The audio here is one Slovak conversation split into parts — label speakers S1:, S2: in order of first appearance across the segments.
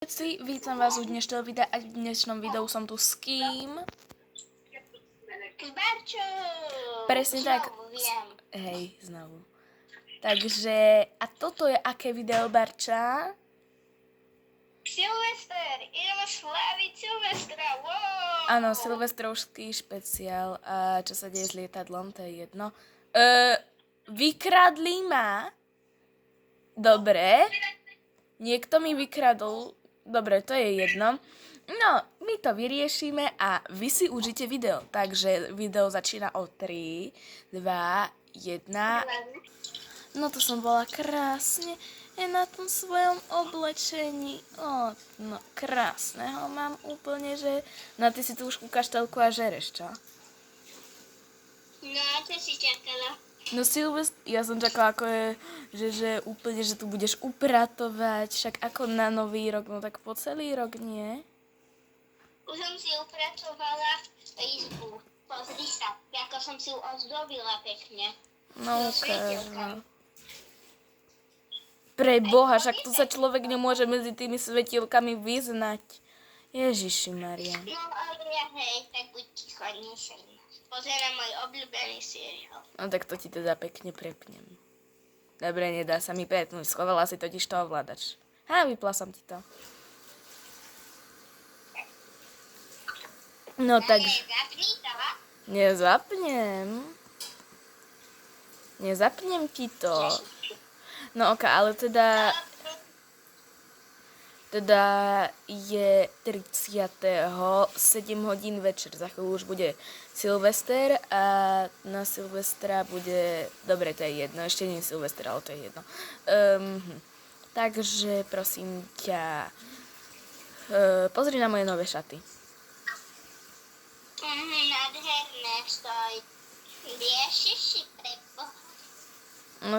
S1: Všetci, vítam vás u dnešného videa a v dnešnom videu som tu s kým?
S2: Barčo!
S1: Presne tak. Hej, znovu. Takže, a toto je aké video, Barča?
S2: Silvester! Ideme sláviť Silvestra! Wow!
S1: Áno, silvestrovský špeciál. A čo sa deje s lietadlom, to je jedno. Vykradli ma. Dobre. Niekto mi vykradol. Dobre, to je jedno. No, my to vyriešime a vy si užite video. Takže video začína o 3, 2, 1. No to som bola krásne na tom svojom oblečení. No krásneho mám úplne, že... No ty si tu už kúkaš telku a žereš, čo?
S2: No, čo si čakala?
S1: No ja som čakala, ako je, že úplne, že tu budeš upratovať, však ako na nový rok, no tak po celý rok, nie?
S2: Už som si upratovala izbu. Pozri sa, ako som si ju ozdobila pekne.
S1: No ukáž, no. Pre Boha, však tu sa človek nemôže medzi tými svetielkami vyznať. Ježiši Maria.
S2: No ale hej, tak buď ticho, nesej. Pozerám môj obľúbený seriál.
S1: No tak to ti teda pekne prepnem. Dobre, nedá sa mi prepnúť, schovala si totiž to ovládač. Vypla som ti to. No tak...
S2: Zapni to.
S1: Nezapnem. Nezapnem ti to. No ok, ale teda je 30. 7 hodín večer. Za chvíľu už bude Silvester a na Silvestra bude... Dobre, to je jedno, ešte nie je Silvester, ale to je jedno. Takže prosím ťa, pozri na moje nové šaty.
S2: Nádherné, stoj. Liešiši preboha.
S1: No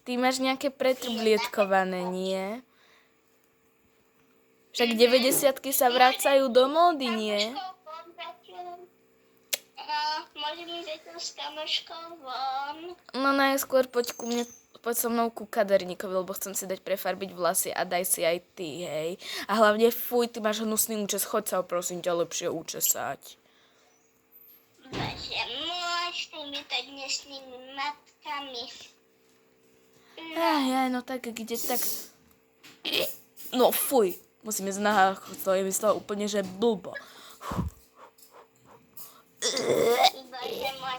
S1: ty máš nejaké pretrblietkované, nie? Však 90-ky sa vracajú do módy, nie?
S2: Môžem ísť s kamoškou von.
S1: No najskôr poď so mnou ku kaderníkovi, lebo chcem si dať prefarbiť vlasy a daj si aj ty, hej. A hlavne fuj, ty máš hnusný účes, choď sa ho prosím ťa lepšie učesať.
S2: Bože, môj s týmito dnešnými matkami.
S1: No tak kde tak... No fuj, musíme ísť na to je mi z toho úplne, že blbo.
S2: Bože môj,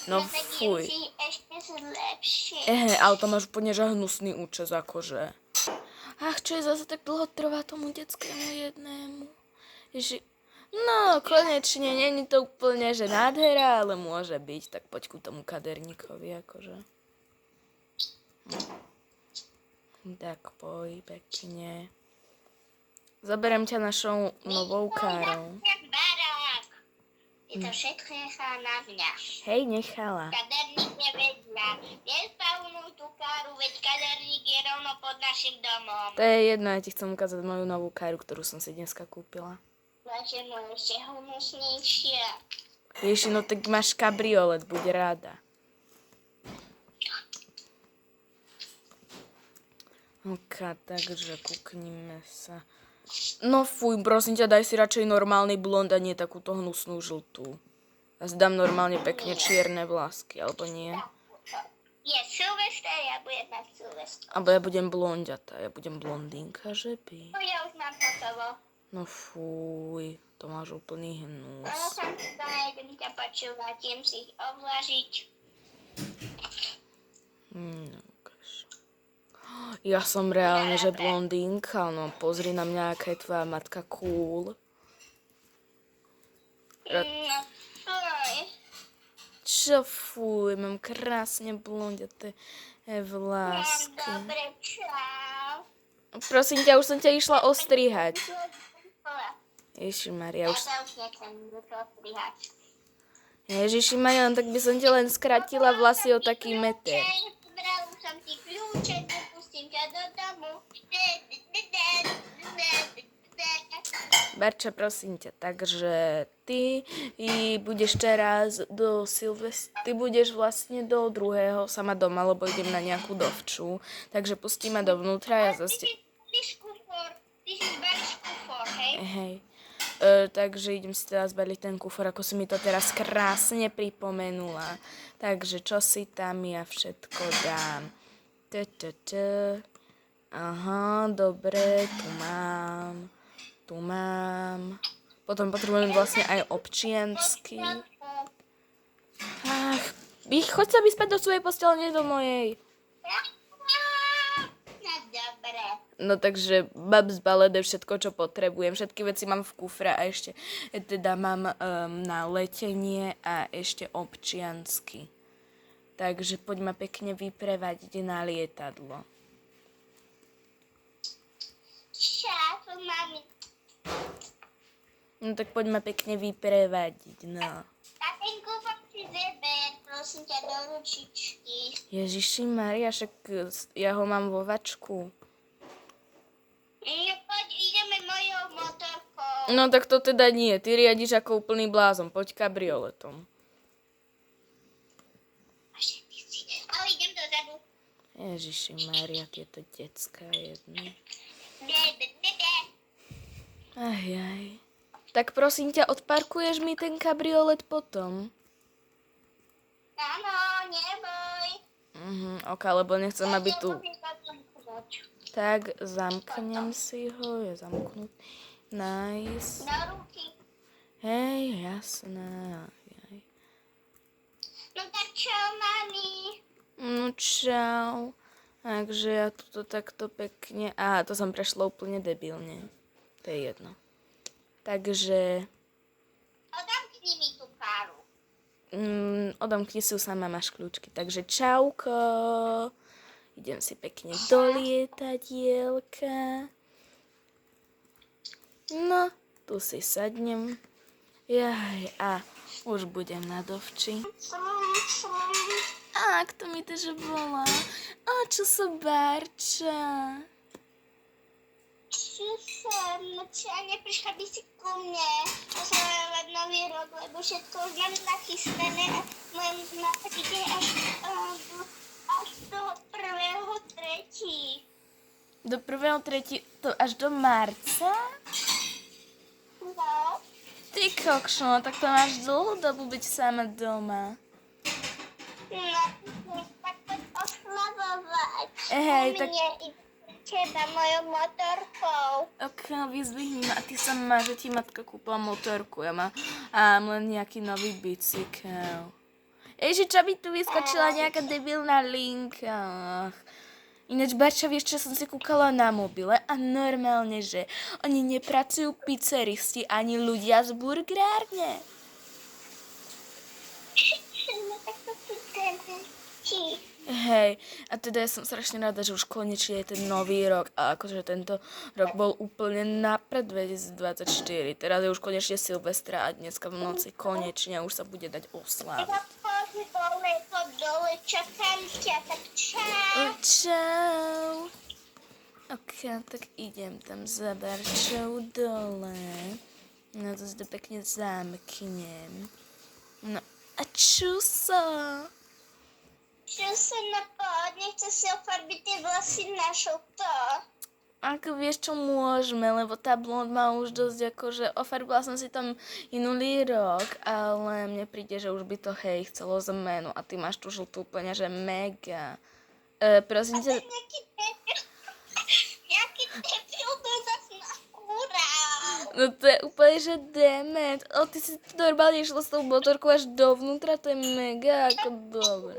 S1: No fuj.
S2: Ešte zlepšie.
S1: Ale to máš úplne, že hnusný účes, akože. Čo je zase tak dlho trvá tomu detskému jednému? No, konečne, není to úplne, že nádhera, ale môže byť. Tak poď ku tomu kaderníkovi, akože. Tak poď, pekne. Zaberiem ťa našou novou károu.
S2: Je to všetko nechala na mňa.
S1: Hej, nechala.
S2: Kaderník je vedľa. Nespavnú tú káru, veď kaderník je rovno pod našim domom.
S1: To je jedno, ja ti chcem ukázať moju novú káru, ktorú som si dneska kúpila.
S2: Bože môj, ešte hnusnejšia.
S1: Ježi, no tak máš kabriolet, buď rada. Ok, takže kúknime sa. No fuj, prosím ťa, daj si radšej normálny blond a nie takúto hnusnú žltú. A zdám normálne pekne čierne vlásky, alebo nie?
S2: Je Silvester, ja budem mať Silvester.
S1: Alebo ja budem blondiata, ja budem blondínka, že by?
S2: No ja už mám hotovo.
S1: No fuj, to máš úplný hnus.
S2: Som sa idem ťa počúvať, idem si ich ovlažiť.
S1: No, ukáž. Ja som reálne, že blondínka, no pozri na mňa, aká je tvoja matka cool.
S2: No, fuj.
S1: Čo fuj, mám krásne blondiaté vlásky.
S2: Dobre, čau.
S1: Prosím ťa, už som ťa išla ostrihať. Ježišmaria,
S2: Ja sa už nechcem ostrihať.
S1: Ježišmaria, tak by som ťa len skrátila vlasy o taký meter.
S2: Zbral som ti kľúče, pustím ťa do domu.
S1: Barča, prosím ťa, takže ty budeš teraz do Silvestra, ty budeš vlastne do druhého sama doma, lebo idem na nejakú dovču, takže pustí ma dovnútra, ja zase... Hej. Takže idem si teda zbaliť ten kufor, ako si mi to teraz krásne pripomenula. Takže čo si tam ja všetko dám? Aha, dobre, tu mám. Potom potrebujem vlastne aj občiansky. Ach, choď sa vyspať do svojej postele, nie do mojej.
S2: No dobre.
S1: No takže mám zbalené všetko, čo potrebujem. Všetky veci mám v kufre a ešte teda mám na letenie a ešte občiansky. Takže poď ma pekne vyprevadiť na lietadlo.
S2: Šáf, mami.
S1: No tak poď ma pekne vyprevadiť, no.
S2: A ten kufok si zeber, prosím ťa, do ručičky.
S1: Ježiši Maria, však ja ho mám vo vačku.
S2: Poď, ideme mojou motorkou.
S1: No tak to teda nie, ty riadiš ako úplný blázon, poď kabrioletom.
S2: Ale idem dozadu.
S1: Ježiši Maria, tieto decká jedné. Ajaj. Tak prosím ťa, odparkuješ mi ten kabriolet potom?
S2: Áno, neboj.
S1: Ok, lebo nechcem, aby tu... Tak, zamknem si ho, je zamknutý. Nice.
S2: Do ruky.
S1: Hej, jasné. Ajaj.
S2: No tak čo, mami?
S1: No čau. Takže ja tuto takto pekne... Aha, to som prešla úplne debilne. To je jedno. Takže...
S2: Odamkni mi tú káru.
S1: Odomkni si ju sama, máš kľúčky. Takže čauko. Idem si pekne do lietadielka. No, tu si sadnem. Jaj, a už budem na dovči. A, kto mi to že volá? A, čo sa Barča?
S2: Čo neprišla by si ku mne oslavovať nový rok, lebo všetko už mám nachystané a môj nápad ide až do 1.3.
S1: Do 1.3. To až do marca?
S2: No,
S1: Ty kokšo, tak to máš dlhú dobu byť sama doma.
S2: no, tak poď oslavovať.
S1: Hej, tak...
S2: Teba mojou motorkou.
S1: Ok, vyzdvihni ma. A ty sa má, že ti matka kúpila motorku. Ja mám len nejaký nový bicykel. Ježi, čo by tu vyskočila nejaká debilná linka. Ináč, Barča, vieš, čo som si kúkala na mobile? A normálne, že oni nepracujú pizzeristi ani ľudia z burgerárne.
S2: No tak to sú dementi.
S1: Hej, a teda ja som strašne rada, že už konečne je ten nový rok a akože tento rok bol úplne napred 2024. Teraz je už konečne Silvestra a dneska v noci konečne už sa bude dať osláviť.
S2: Poď dole, čakám ťa, tak čau.
S1: Čau. Ok, tak idem tam za Barčou dole. No to si to pekne zamknem. No a čuso.
S2: Čo sa napad, nechce si ofarbiť tie vlasy na žlto.
S1: Ako vieš, čo môžeme, lebo tá blond má už dosť akože ofarbila som si tam minulý rok, ale mne príde, že už by to hej chcelo zmenu a ty máš tú žltú úplne, že mega. Prosím ťa...
S2: Jaký debil to zase nakúral.
S1: No to je úplne, že dement. Ty si normálne išla s tou motorkou až dovnútra, to je mega ako dobre.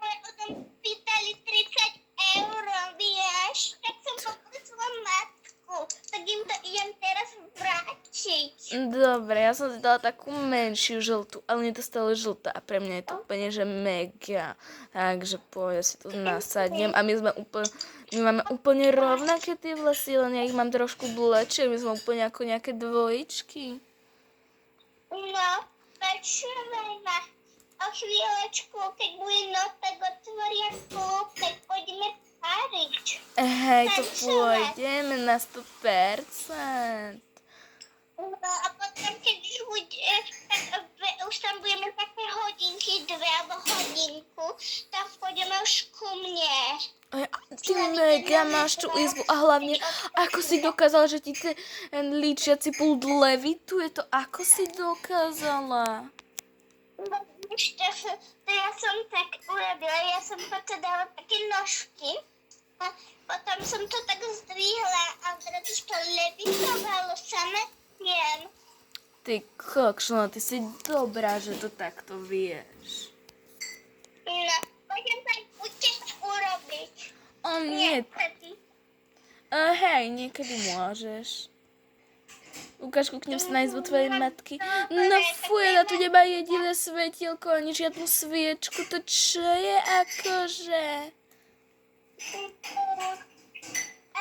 S2: Potom pýtali 30 eur, vieš, tak som poprosila matku, tak im to idem teraz vrátiť.
S1: Dobre, ja som si dala takú menšiu žltú, ale nie to stále žltá a pre mňa je to úplne, že mega. Takže ja si to nasadnem a my máme úplne rovnaké tie vlasy, len ja ich mám trošku dlhšie, my sme úplne ako nejaké dvojičky.
S2: No, počúvaj ma. O chvíľočku, keď bude noc, tak otvoria klub, tak poďme pariť.
S1: Hej, to
S2: Tancovať.
S1: pôjdeme na 100%.
S2: No a potom, keď už bude, tak už tam budeme také hodinky, 2 alebo hodinku, tak pôjdeme už ku mne.
S1: Ty mega máš tú izbu a hlavne, ako si dokázala, že ti ten líčiaci pult levituje, to ako si dokázala?
S2: No, víš, to ja som tak urobila, ja som potom dala také nožky a potom som to tak zdvihla a zrazu to levitovalo samé tiem.
S1: Ty kokšno, ty si dobrá, že to takto vieš.
S2: No, môžem to aj tiež urobiť.
S1: O nie,
S2: Niekedy.
S1: hej, niekedy môžeš. Ukáž, kúknem sa na izbu tvojej matky. No fuj, na tu nemá jediné svetielko ani žiadnu sviečku. To čo je akože?
S2: A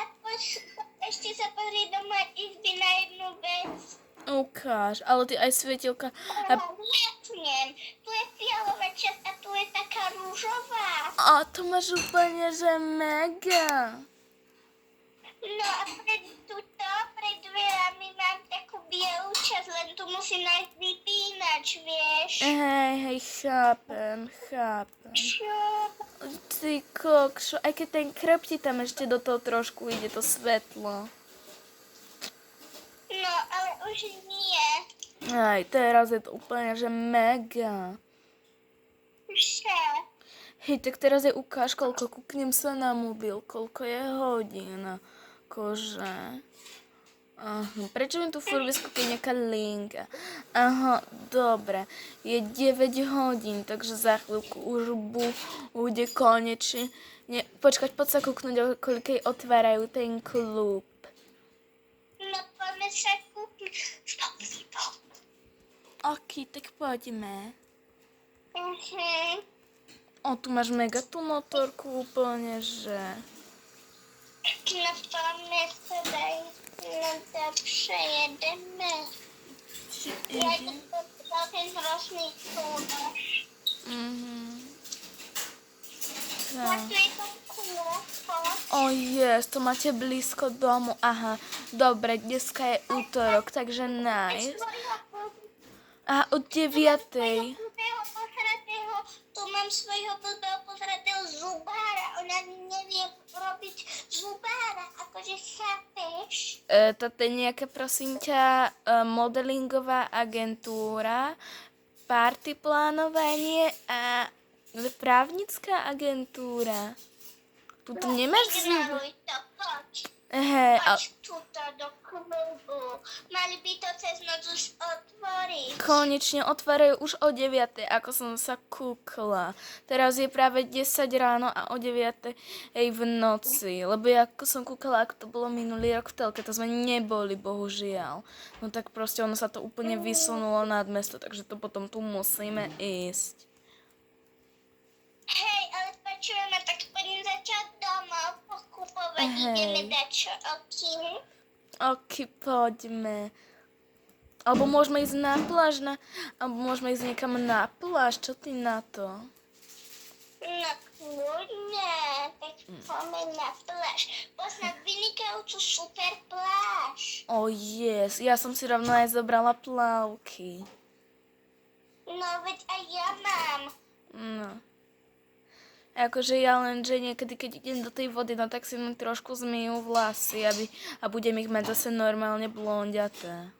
S2: ešte sa pozri do mojej izby na jednu vec.
S1: Ukáž, ale ty aj svetielka. A,
S2: Jasne, tu je fialová časť a tu je taká rúžová.
S1: a to máš úplne, že mega.
S2: No a pred dverami mám takú bielú časť, len tu musím nájsť vypínač, vieš.
S1: Hej, chápem.
S2: Čo?
S1: Ty kokšo, aj keď ten krep ti tam ešte do toho trošku ide to svetlo.
S2: No, ale už nie.
S1: Aj, teraz je to úplne, že mega.
S2: Že?
S1: Hej, tak teraz je ukáž, koľko kúknem sa na mobil, koľko je hodín. Akože. Aha, prečo mi tu furt vyskúpi nejaká linka? Aha, dobre. Je 9 hodín, takže za chvíľku už bude konečne. Počkať, poď sa kúknuť, koľkej otvárajú ten klub.
S2: No, poďme sa kúpiť. Stop si to.
S1: Ok, tak poďme.
S2: Mhm.
S1: O, tu máš mega tú motorku úplne, že...
S2: No, poďme sa daj. No, dobře, jedeme. Ja idem na ten hrozný súdaž.
S1: Tak.
S2: Tu je to kúrko.
S1: O to máte blízko domu. Aha, dobre, dneska je útorok, takže nice. A od 9:00.
S2: Tu mám svojho blbého pozratého zubára. Ona nevie robiť zubára, akože chápeš?
S1: Toto je nejaká, prosím ťa, modelingová agentúra, party plánovanie a právnická agentúra. Tuto nemáš zub.
S2: Ignoruj to, poď.
S1: Hej,
S2: Poď tuto do klubu. Mali by to cez noc už otvoriť.
S1: konečne otvárajú už o 9:00, ako som sa kúkla. Teraz je práve 10 ráno a o 9:00 v noci. Lebo ja ako som kúkala, ako to bolo minulý rok v telke, to sme neboli, bohužiaľ. No tak proste ono sa to úplne vysunulo nad mesto, takže to potom tu musíme ísť.
S2: Hej, ale počujeme, tak poďme začať doma pokupovať.
S1: Hej.
S2: Ideme dať čo, okým?
S1: Ok, poďme. Alebo môžeme ísť na pláž, alebo môžeme ísť niekam na pláž. Čo ty na to?
S2: No kľudne, tak poďme na pláž. Poznám vynikajúcu super pláž.
S1: Oh yes, ja som si rovno aj zobrala plavky.
S2: No veď aj ja mám.
S1: No. Akože ja len, že niekedy, keď idem do tej vody, no tak si mi trošku zmyjú vlasy, a budem ich mať zase normálne blondiaté.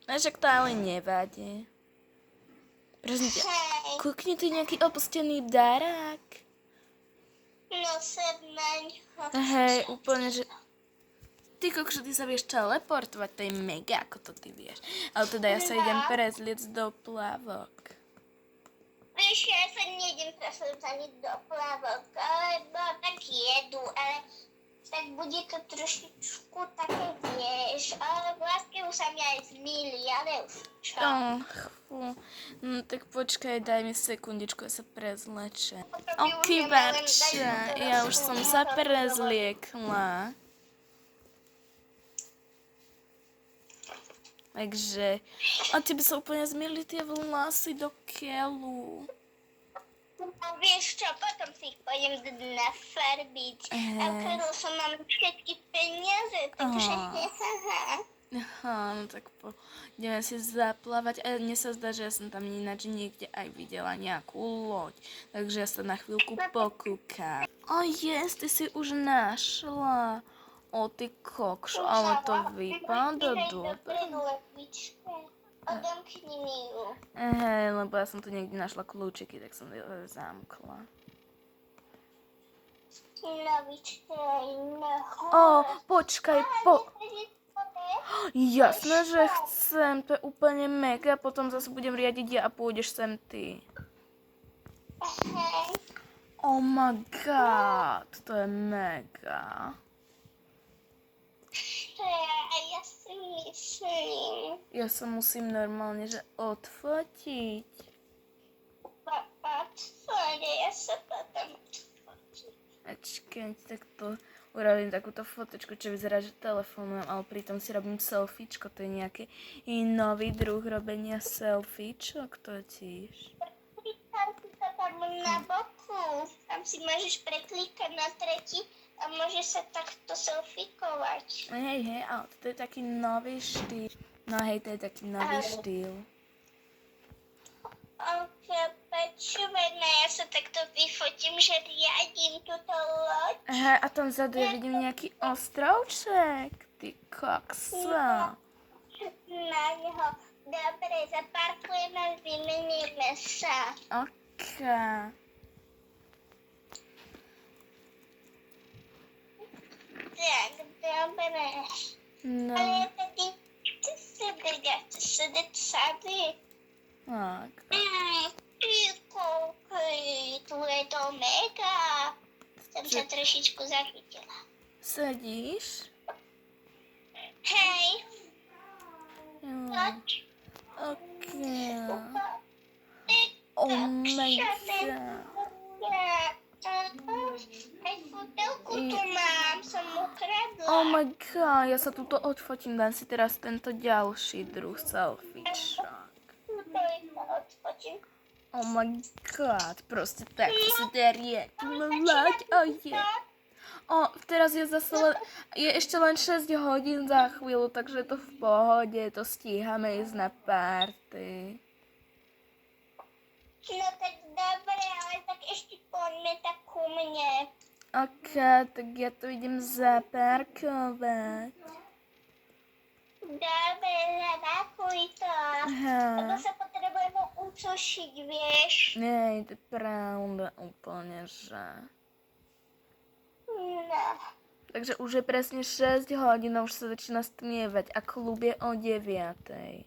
S1: A však to ale nevadí. Prosím ťa,
S2: Hej,
S1: kúkni tu nejaký opustený darák.
S2: no sem naňho.
S1: Hej, úplne, že... Ty kokšo, ty sa vieš teleportovať, to je mega, ako to ty vieš. Ale teda ja sa idem prezliec do plávok.
S2: Vieš, ja sa nejdem presúť ani do plavok, lebo tak jedu, ale tak bude to trošičku také, vieš, ale vlastne už sa mi aj zmýli, ale už čo?
S1: Fú. No tak počkaj, daj mi sekundičku, ja sa prezlečem.
S2: Potom
S1: Ok,
S2: už nemám len
S1: Barča,
S2: dať
S1: ja už som sa prezliekla. Takže, a tebe sa úplne zmieli tie vlasy do keľu.
S2: A vieš čo, potom si ich pôjdem nafarbiť. A ktorú som mám všetky peniaze, takže
S1: Aha, no tak ideme si zaplávať. A mne sa zdá, že ja som tam ináč niekde aj videla nejakú loď. Takže ja sa na chvíľku pokúkam. O yes, ty si už našla. O ty kokšo, ale to vypadá dobre.
S2: Odomkni mi ju.
S1: Hej, lebo ja som tu niekde našla kľúčiky, tak som ju zamkla.
S2: No, vyčkaj, no.
S1: O, počkaj, Jasné, že chcem, to je úplne mega, potom zase budem riadiť ja a pôjdeš sem ty.
S2: Hej.
S1: Oh my god, to je mega.
S2: Ja si myslím.
S1: Ja sa musím normálne, že odfotiť.
S2: Ja sa potom odfotím.
S1: Ačkať, tak to urobím takúto fotečku, čo vyzerá, že telefonujem, ale pritom si robím selfiečko, to je nejaký nový druh robenia selfiečok totiž.
S2: Tam si to tam na boku. Tam si môžeš preklikať na tretí a môžeš sa takto selfikovať.
S1: Hej, ale to je taký nový štýl. No hej, to je taký nový štýl.
S2: Ok, počúvaj, no ja sa takto vyfotím, že riadím túto loď.
S1: Aha, a tam vzadu ja vidím nejaký ostrovček. Ty koksa.
S2: Na neho. Dobre, zaparkujeme a vymeníme sa.
S1: Ok.
S2: Tak, dobre.
S1: No,
S2: Ale ja tady chci sedět, já chci sedět tady.
S1: tak.
S2: Ty koukej, tu je to mega. Jsem se trošičku zachytila.
S1: Sedíš?
S2: Hej,
S1: Jo.
S2: pojď.
S1: Ok. Oh my god.
S2: Aj fotelku tu mám, som ukradla.
S1: Oh my god, ja sa tuto odfotím, dám si teraz tento ďalší druh selfiečok.
S2: Tuto je to odfotím.
S1: Oh my god, proste tak si riadíme loď, oh yeah. O, teraz je zase je ešte len 6 hodín za chvíľu, takže je to v pohode, to stíhame ísť na party.
S2: No tak dobre, ale tak ešte poďme tak ku mne.
S1: Ok, tak ja to idem zaparkovať.
S2: Dobre, zapakuj to. Lebo
S1: Aha.
S2: sa potrebujeme usušiť, vieš.
S1: Nej, to je pravda úplne, že...
S2: No.
S1: Takže už je presne 6 hodín a už sa začína stmievať a klub je o 9.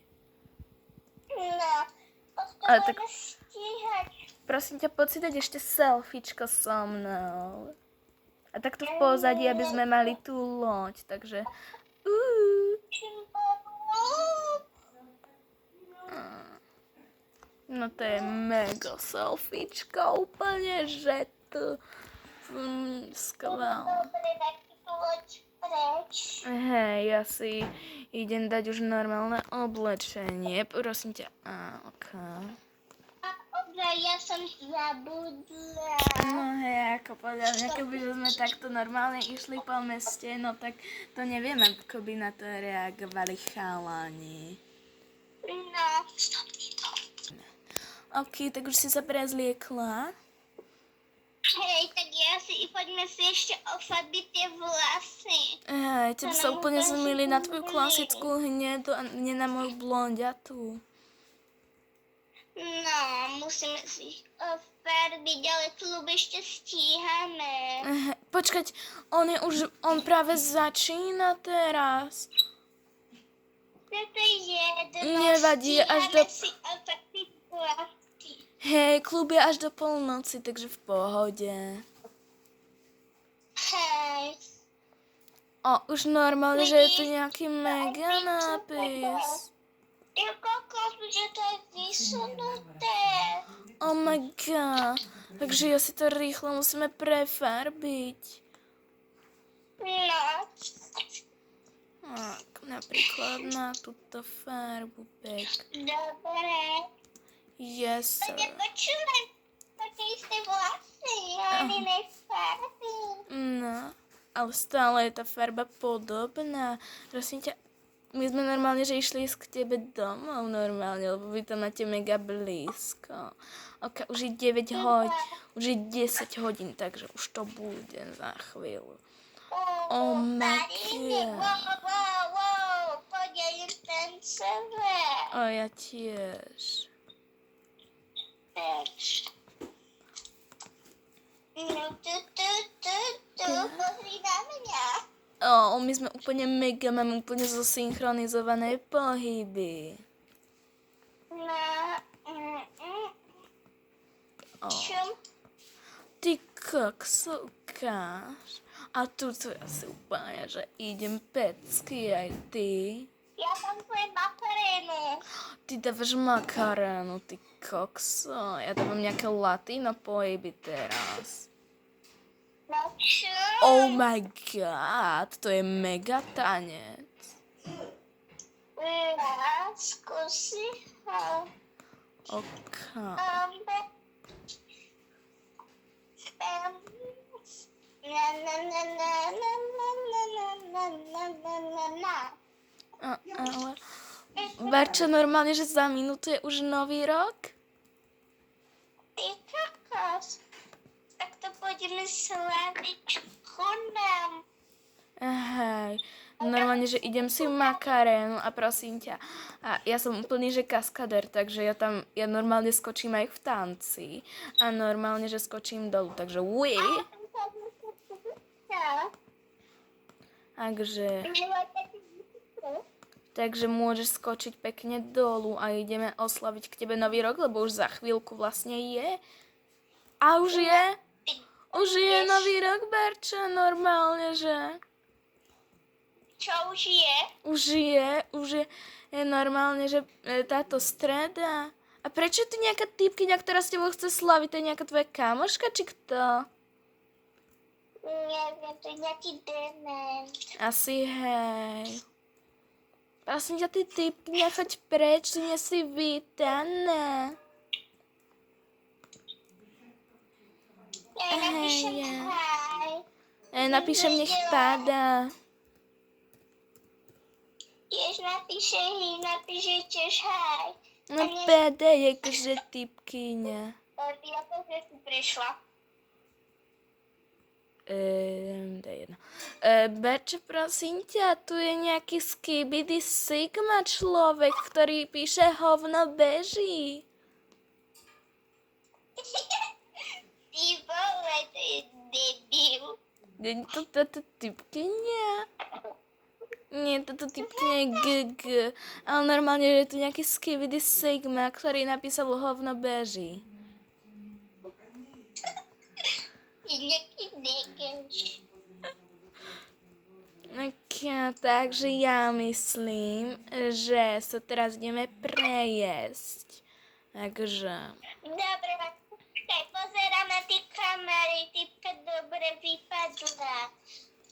S2: No.
S1: Ale tak-
S2: Potrebujeme stíhať.
S1: Prosím ťa, poď si dať ešte selfiečko so mnou. A takto v pozadí, aby sme mali tú loď, takže... No to je mega selfiečko, úplne, že to... skvelé.
S2: Dobre, tak ti tu loď preč.
S1: Hej, ja si idem dať už normálne oblečenie, prosím ťa. Ok.
S2: Dobre, ja som zabudla.
S1: No hej, ako podľa mňa, keby sme takto normálne išli po meste, no tak to neviem, ako by na to reagovali chalani.
S2: No.
S1: Ok, tak už si sa prezliekla?
S2: Hej, tak poďme si ešte ofarbiť tie vlasy.
S1: Hej, tebe sa úplne zmýli na tvoju klasickú hnedu a nie na moju blondiatú.
S2: No, musíme si ich ofarbiť, ale klub ešte stíhame.
S1: Počkať, on práve začína teraz.
S2: Toto je jedno,
S1: Nevadí, až do...
S2: stíhame si ofarbiť vlasy.
S1: Hej, klub je až do polnoci, takže v pohode.
S2: Hej.
S1: Už normálne, že je tu nejaký mega nápis.
S2: Ja kokos, že to je vysunuté.
S1: Oh my god. Takže ja si to rýchlo musíme prefarbiť.
S2: No.
S1: Tak, napríklad na túto farbu pek.
S2: Dobre.
S1: Yes, sir.
S2: Nepočúvaj, také isté vlasy, ale nefarby.
S1: No, ale stále je tá farba podobná. Prosím ťa, My sme normálne, že išli ísť k tebe domov normálne, lebo vy tam máte mega blízko. Ok, už je 9 hodín, už je 10 hodín, takže už to bude za chvíľu. Oh my god.
S2: Wow, poďme tancovať.
S1: O, ja tiež.
S2: Pozri na mňa.
S1: O, my sme úplne mega, máme úplne zosynchronizované pohyby. O,
S2: Čo?
S1: ty kokso, ukáž. A tu ja si úplne, že idem pecky aj ty.
S2: Ja tam tvoje makarénu.
S1: Ty dávaš makarénu, ty kokso. Ja dávam nejaké latino pohyby teraz.
S2: No čo?
S1: Oh my god, to je mega tanec.
S2: Skúsi ho.
S1: Ok. Ale... Barča, normálne, že za minútu je už nový rok?
S2: Ty kakos. Tak to poďme slaviť chodám.
S1: Hej, normálne, že idem si makarénu a prosím ťa. A ja som úplný, že kaskader, takže ja normálne skočím aj v tanci. A normálne, že skočím dolu, takže oui. Takže môžeš skočiť pekne dolu a ideme oslaviť k tebe nový rok, lebo už za chvíľku vlastne je. A už je? Už je nový rok, Berča, normálne, že?
S2: Čo už je?
S1: Už je normálne, že táto streda. A prečo tu nejaká typkyňa, ktorá s tebou chce slaviť? To je nejaká tvoja kamoška, či kto?
S2: Neviem, to je nejaký dement.
S1: Asi hej. Prosím ťa, ty typkyňa, choď preč, tu nie si vítaná.
S2: Ja napíšem haj.
S1: Napíšem, nech padá.
S2: Tiež napíše tiež haj.
S1: No padá, akože typkyňa.
S2: Ja to, že si prišla.
S1: To je jedno. Berče, prosím ťa, tu je nejaký skibidi sigma človek, ktorý píše hovno beží.
S2: Ty vole, to je debil.
S1: Nie, toto typkyňa. Nie, toto typkyňa je GG. Ale normálne, že je tu nejaký skibidi sigma, ktorý napísal hovno beží.
S2: Nejaký negeš.
S1: Takže ja myslím, že sa teraz ideme prejesť. Takže...
S2: Dobre, počkaj, pozerám na tie kamery, typka dobre vypadla.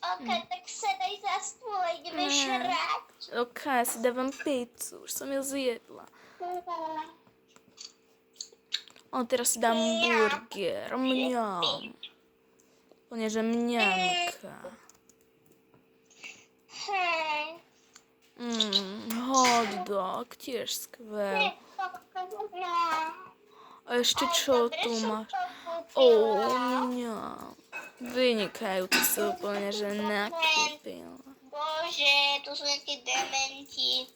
S2: Ok, tak sedaj za stôl, ideme žrať.
S1: Ok, ja si dávam pizzu, už som ju zjedla. Teraz si dám burger, mňam. Úplne, že mňamka.
S2: Hej.
S1: Hot dog, tiež skvel. A ešte čo tu máš? Mňam. Vynikajúci sú úplne, že nakúpila.
S2: Bože, tu sú nejaké dementi.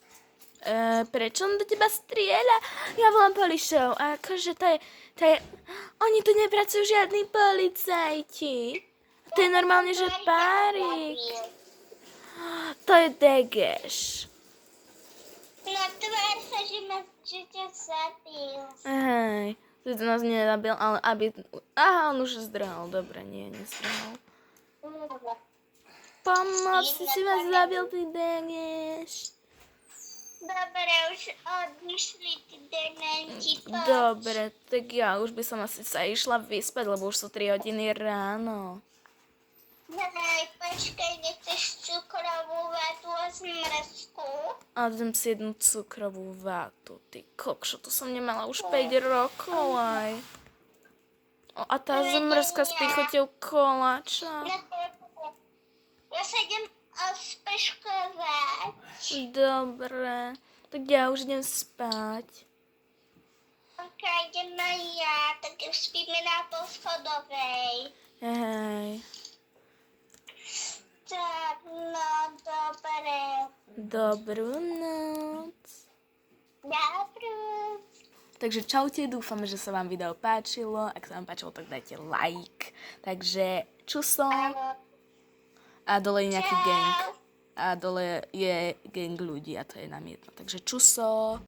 S1: Prečo on do teba strieľa? Ja volám polišov. A akože to je... Oni tu nepracujú žiadni policajti. To je normálne, že párik. To je degeš.
S2: No tvár sa, že ťa zabil.
S1: Hej, ty to nás nezabil, ale aby... Aha, on už zdrhal. Dobre, nie, nezdrhal. Pomoc, si ma zabil, ty degeš.
S2: Dobre, už odišli tí dementi.
S1: Dobre, tak ja už by som asi sa išla vyspať, lebo už sú 3 hodiny ráno.
S2: Hej, počkaj, nechceš cukrovú vátu a zmrzku?
S1: A dám si jednu cukrovú vátu. Ty kokšo, to som nemala už 5 rokov aj. A tá zmrzka s pichoťou koláča.
S2: Ja sa idem speškovať.
S1: Dobre, tak ja už idem spať.
S2: Ok, idem aj ja, tak spíme na poschodovej.
S1: Hej,
S2: Tak, no, dobre.
S1: dobrú noc.
S2: Dobrú.
S1: Takže čaute, dúfame, že sa vám video páčilo. Ak sa vám páčilo, tak dajte like. Takže čuso.
S2: Áno.
S1: A dole je nejaký gang.
S2: Čau.
S1: A dole je gang ľudí a to je nám jedno. Takže čuso.